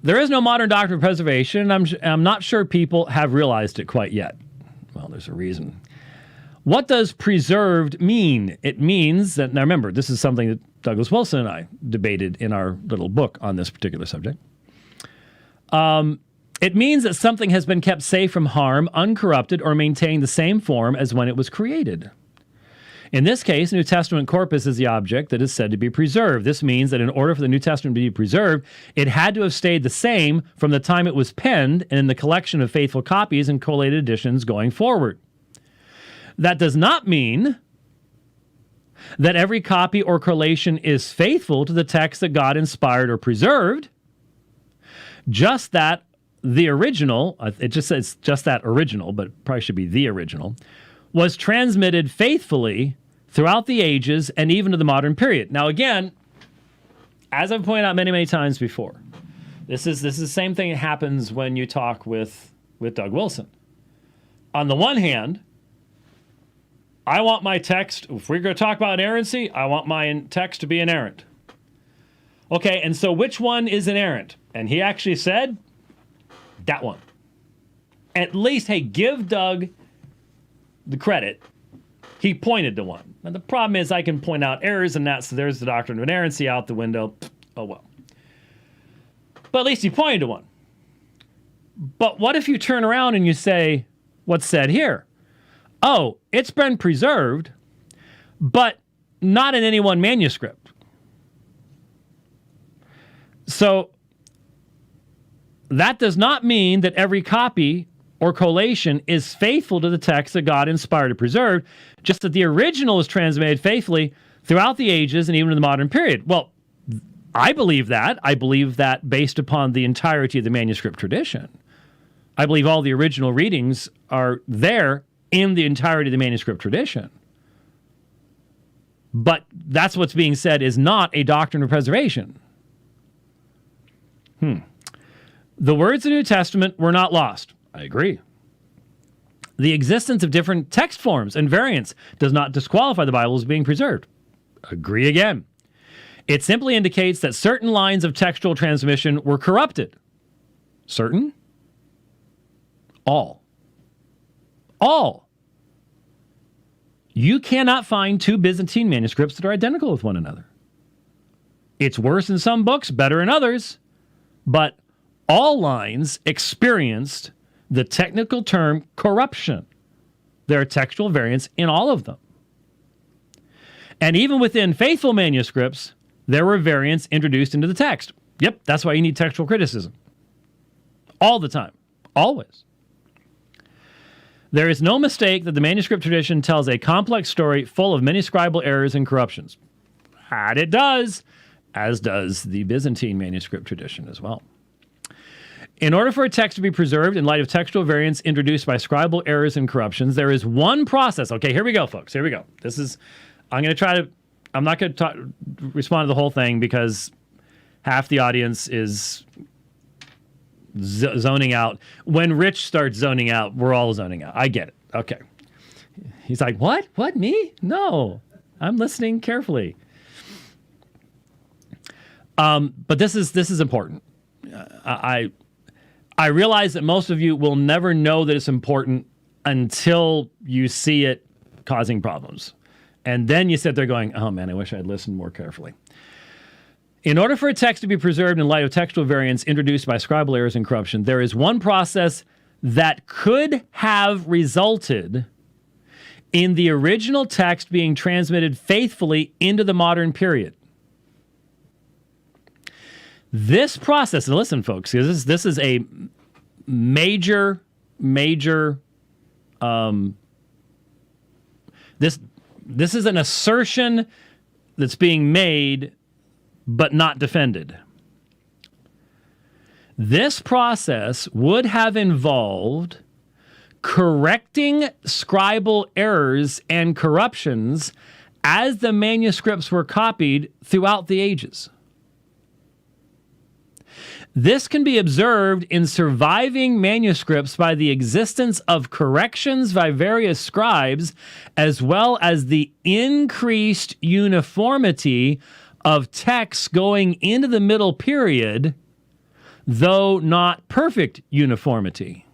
there is no modern doctrine of preservation, and I'm not sure people have realized it quite yet. Well, there's a reason. What does preserved mean? It means that, now remember, this is something that Douglas Wilson and I debated in our little book on this particular subject. It means that something has been kept safe from harm, uncorrupted, or maintaining the same form as when it was created. In this case, New Testament corpus is the object that is said to be preserved. This means that in order for the New Testament to be preserved, it had to have stayed the same from the time it was penned and in the collection of faithful copies and collated editions going forward. That does not mean that every copy or collation is faithful to the text that God inspired or preserved. Just that the original, it just says just that original, but it probably should be the original, was transmitted faithfully throughout the ages and even to the modern period. Now, again, as I've pointed out many, many times before, this is the same thing that happens when you talk with Doug Wilson. On the one hand, I want my text, if we're going to talk about inerrancy, I want my text to be inerrant. Okay, and so which one is inerrant? And he actually said, that one. At least, hey, give Doug the credit. He pointed to one. And the problem is I can point out errors in that, so there's the doctrine of inerrancy out the window. Oh, well. But at least he pointed to one. But what if you turn around and you say, what's said here? Oh, it's been preserved, but not in any one manuscript. So that does not mean that every copy or collation is faithful to the text that God inspired or preserved, just that the original is transmitted faithfully throughout the ages and even in the modern period. Well, I believe that. I believe that based upon the entirety of the manuscript tradition. I believe all the original readings are there in the entirety of the manuscript tradition. But that's what's being said is not a doctrine of preservation. The words of the New Testament were not lost. I agree. The existence of different text forms and variants does not disqualify the Bible as being preserved. Agree again. It simply indicates that certain lines of textual transmission were corrupted. Certain? All. All. You cannot find two Byzantine manuscripts that are identical with one another. It's worse in some books, better in others, but all lines experienced the technical term corruption. There are textual variants in all of them. And even within faithful manuscripts, there were variants introduced into the text. Yep, that's why you need textual criticism. All the time. Always. There is no mistake that the manuscript tradition tells a complex story full of many scribal errors and corruptions. And it does, as does the Byzantine manuscript tradition as well. In order for a text to be preserved in light of textual variants introduced by scribal errors and corruptions, there is one process. Okay, here we go, folks. Here we go. I'm not going to respond to the whole thing because half the audience is zoning out. When Rich starts zoning out, we're all zoning out. I get it. Okay. He's like, what? What, me? No, I'm listening carefully. But this is important. I realize that most of you will never know that it's important until you see it causing problems. And then you sit there going, oh man, I wish I had listened more carefully. In order for a text to be preserved in light of textual variants introduced by scribal errors and corruption, there is one process that could have resulted in the original text being transmitted faithfully into the modern period. This process, and listen, folks, this is a major, this is an assertion that's being made but not defended. This process would have involved correcting scribal errors and corruptions as the manuscripts were copied throughout the ages. This can be observed in surviving manuscripts by the existence of corrections by various scribes, as well as the increased uniformity of texts going into the middle period though not perfect uniformity.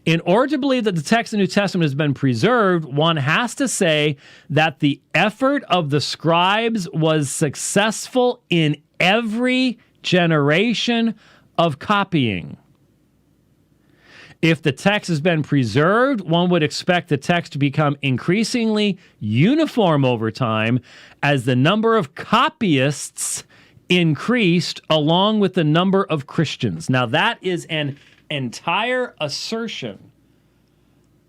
In order to believe that the text of the New Testament has been preserved, one has to say that the effort of the scribes was successful in every generation of copying. If the text has been preserved, one would expect the text to become increasingly uniform over time as the number of copyists increased along with the number of Christians. Now, that is an entire assertion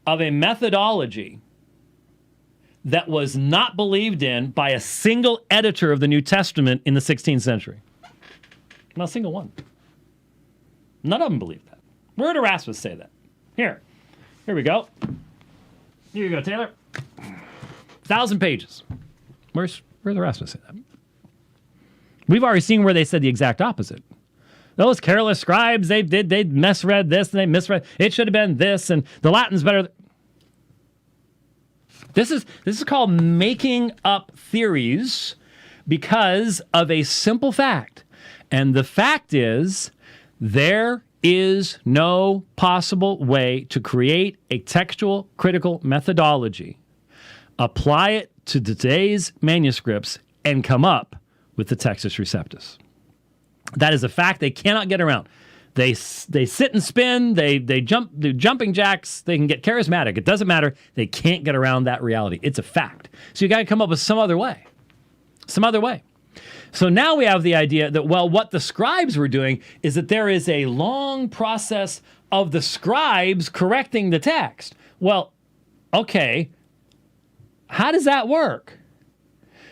of a methodology that was not believed in by a single editor of the New Testament in the 16th century. Not a single one. None of them believed that. Where did Erasmus say that? Here we go. Here you go, Taylor. 1,000 pages. Where's Erasmus say that? We've already seen where they said the exact opposite. Those careless scribes, they misread this and they misread. It should have been this, and the Latin's better. This is called making up theories because of a simple fact. And the fact is, there is no possible way to create a textual critical methodology, apply it to today's manuscripts, and come up with the Textus Receptus. That is a fact they cannot get around. They sit and spin, they jump, do jumping jacks, they can get charismatic. It doesn't matter. They can't get around that reality. It's a fact. So you got to come up with some other way. Some other way. So now we have the idea that, well, what the scribes were doing is that there is a long process of the scribes correcting the text. Well, okay, how does that work?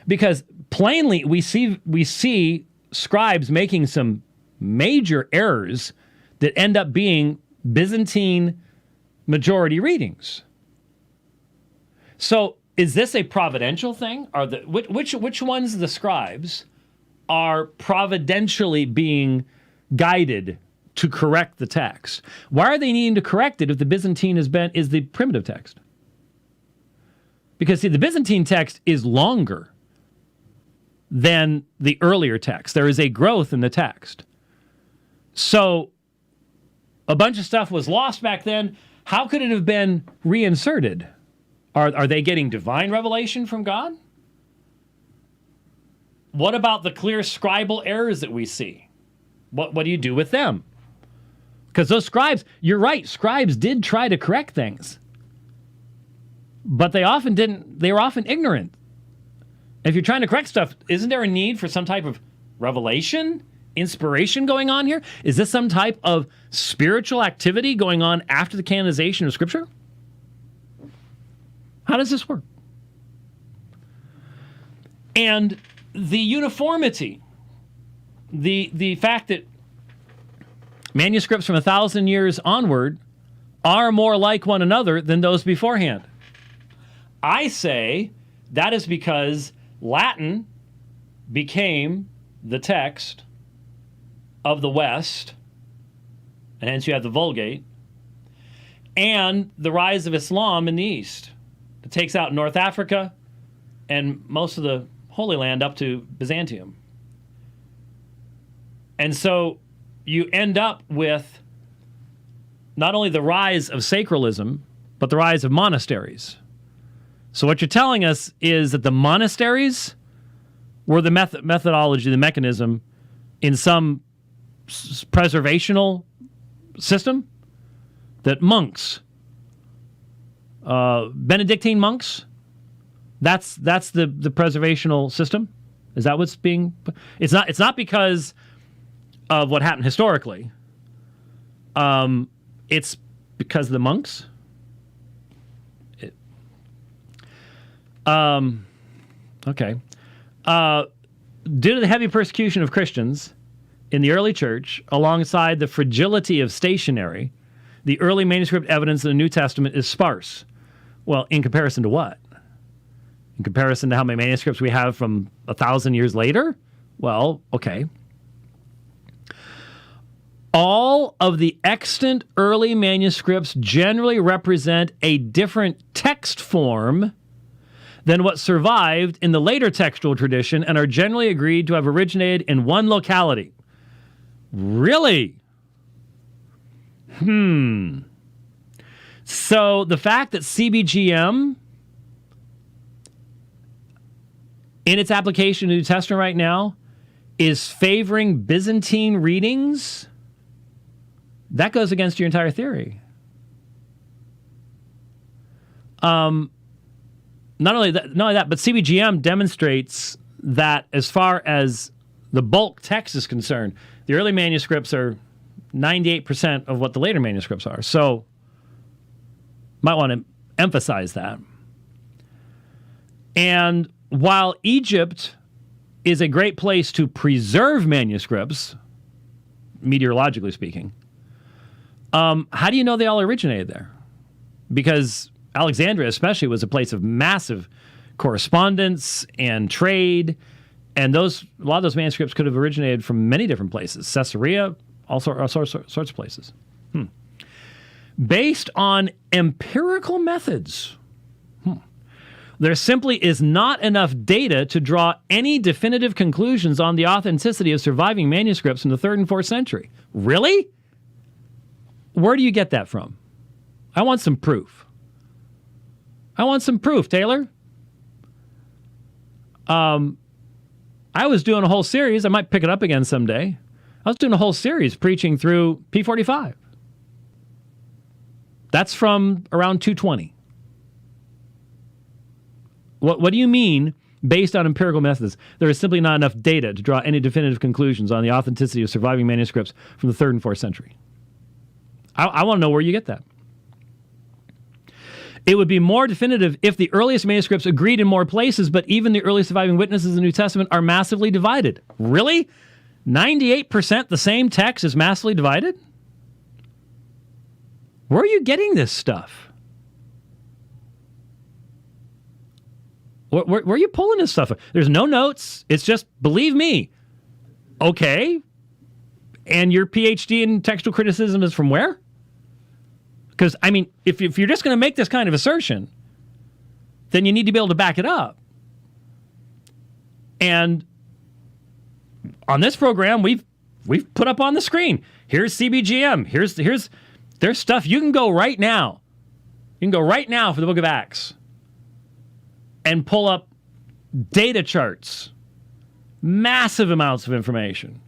Because plainly we see scribes making some major errors that end up being Byzantine majority readings. So is this a providential thing? Are the which ones of the scribes are providentially being guided to correct the text? Why are they needing to correct it if the Byzantine is the primitive text? Because see, the Byzantine text is longer than the earlier text. There is a growth in the text. So a bunch of stuff was lost back then. How could it have been reinserted? Are they getting divine revelation from God? What about the clear scribal errors that we see? What do you do with them? Because those scribes, you're right, scribes did try to correct things. But they often didn't, they were often ignorant. If you're trying to correct stuff, isn't there a need for some type of revelation, inspiration going on here? Is this some type of spiritual activity going on after the canonization of Scripture? How does this work? And the uniformity, the fact that manuscripts from 1,000 years onward are more like one another than those beforehand. I say that is because Latin became the text of the West, and hence you have the Vulgate, and the rise of Islam in the East. It takes out North Africa and most of the Holy Land up to Byzantium. And so you end up with not only the rise of sacralism, but the rise of monasteries. So what you're telling us is that the monasteries were the methodology, the mechanism in some preservational system, that monks, Benedictine monks, that's the preservational system. Is that what's being? It's not because of what happened historically. It's because of the monks. Okay. Due to the heavy persecution of Christians in the early church, alongside the fragility of stationery, the early manuscript evidence of the New Testament is sparse. Well, in comparison to what? In comparison to how many manuscripts we have from 1,000 years later? Well, okay. All of the extant early manuscripts generally represent a different text form than what survived in the later textual tradition and are generally agreed to have originated in one locality. Really? So the fact that CBGM, in its application to the New Testament right now, is favoring Byzantine readings, that goes against your entire theory. Not only that, but CBGM demonstrates that as far as the bulk text is concerned, the early manuscripts are 98% of what the later manuscripts are. So, might want to emphasize that. And while Egypt is a great place to preserve manuscripts, meteorologically speaking, how do you know they all originated there? Because Alexandria especially was a place of massive correspondence and trade, and a lot of those manuscripts could have originated from many different places. Caesarea, all sorts of places. Based on empirical methods, there simply is not enough data to draw any definitive conclusions on the authenticity of surviving manuscripts from the 3rd and 4th century. Really? Where do you get that from? I want some proof. Taylor. I was doing a whole series. I might pick it up again someday. I was doing a whole series preaching through P45. That's from around 220. What do you mean, based on empirical methods, there is simply not enough data to draw any definitive conclusions on the authenticity of surviving manuscripts from the 3rd and 4th century? I want to know where you get that. It would be more definitive if the earliest manuscripts agreed in more places, but even the early surviving witnesses in the New Testament are massively divided. Really? 98% the same text is massively divided? Where are you getting this stuff? Where are you pulling this stuff? There's no notes. It's just, believe me. Okay. And your PhD in textual criticism is from where? Because, I mean, if you're just going to make this kind of assertion, then you need to be able to back it up. And on this program, we've put up on the screen. Here's CBGM. There's stuff. You can go right now. You can go right now for the book of Acts and pull up data charts, massive amounts of information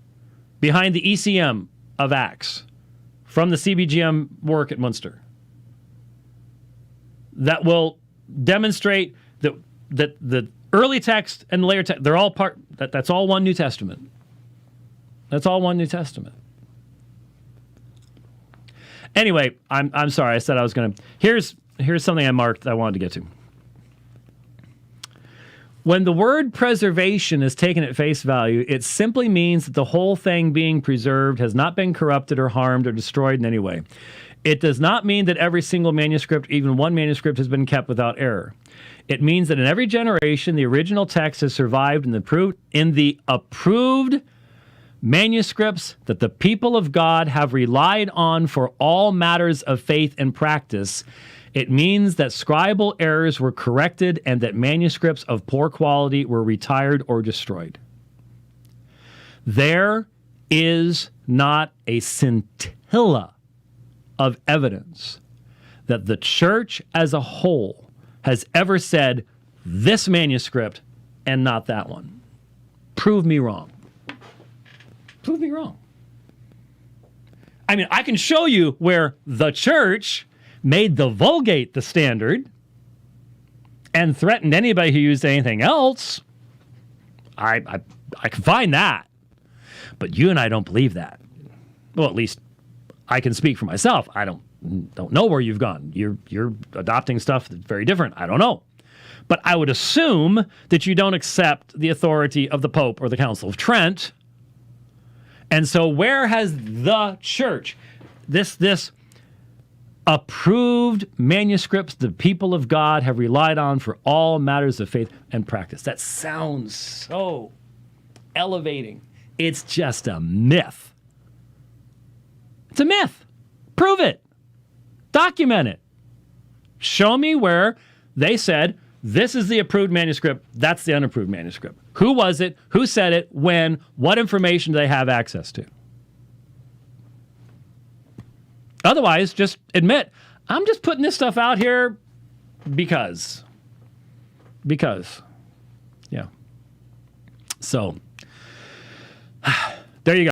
behind the ECM of Acts from the CBGM work at Munster that will demonstrate that the early text and the later text, they're all that's all one New Testament. That's all one New Testament. Anyway, I'm sorry. I said I was going to. Here's something I marked that I wanted to get to. When the word preservation is taken at face value, it simply means that the whole thing being preserved has not been corrupted or harmed or destroyed in any way. It does not mean that every single manuscript, even one manuscript, has been kept without error. It means that in every generation, the original text has survived in the approved manuscripts that the people of God have relied on for all matters of faith and practice. It means that scribal errors were corrected and that manuscripts of poor quality were retired or destroyed. There is not a scintilla of evidence that the church as a whole has ever said this manuscript and not that one. Prove me wrong. Prove me wrong. I mean, I can show you where the church made the Vulgate the standard and threatened anybody who used anything else. I can find that. But you and I don't believe that. Well, at least I can speak for myself. I don't know where you've gone. You're adopting stuff that's very different. I don't know. But I would assume that you don't accept the authority of the Pope or the Council of Trent. And so where has the church, this approved manuscripts the people of God have relied on for all matters of faith and practice? That sounds so elevating. It's just a myth. It's a myth. Prove it. Document it. Show me where they said, this is the approved manuscript, that's the unapproved manuscript. Who was it? Who said it? When? What information do they have access to? Otherwise, just admit, I'm just putting this stuff out here because. Yeah. So, there you go.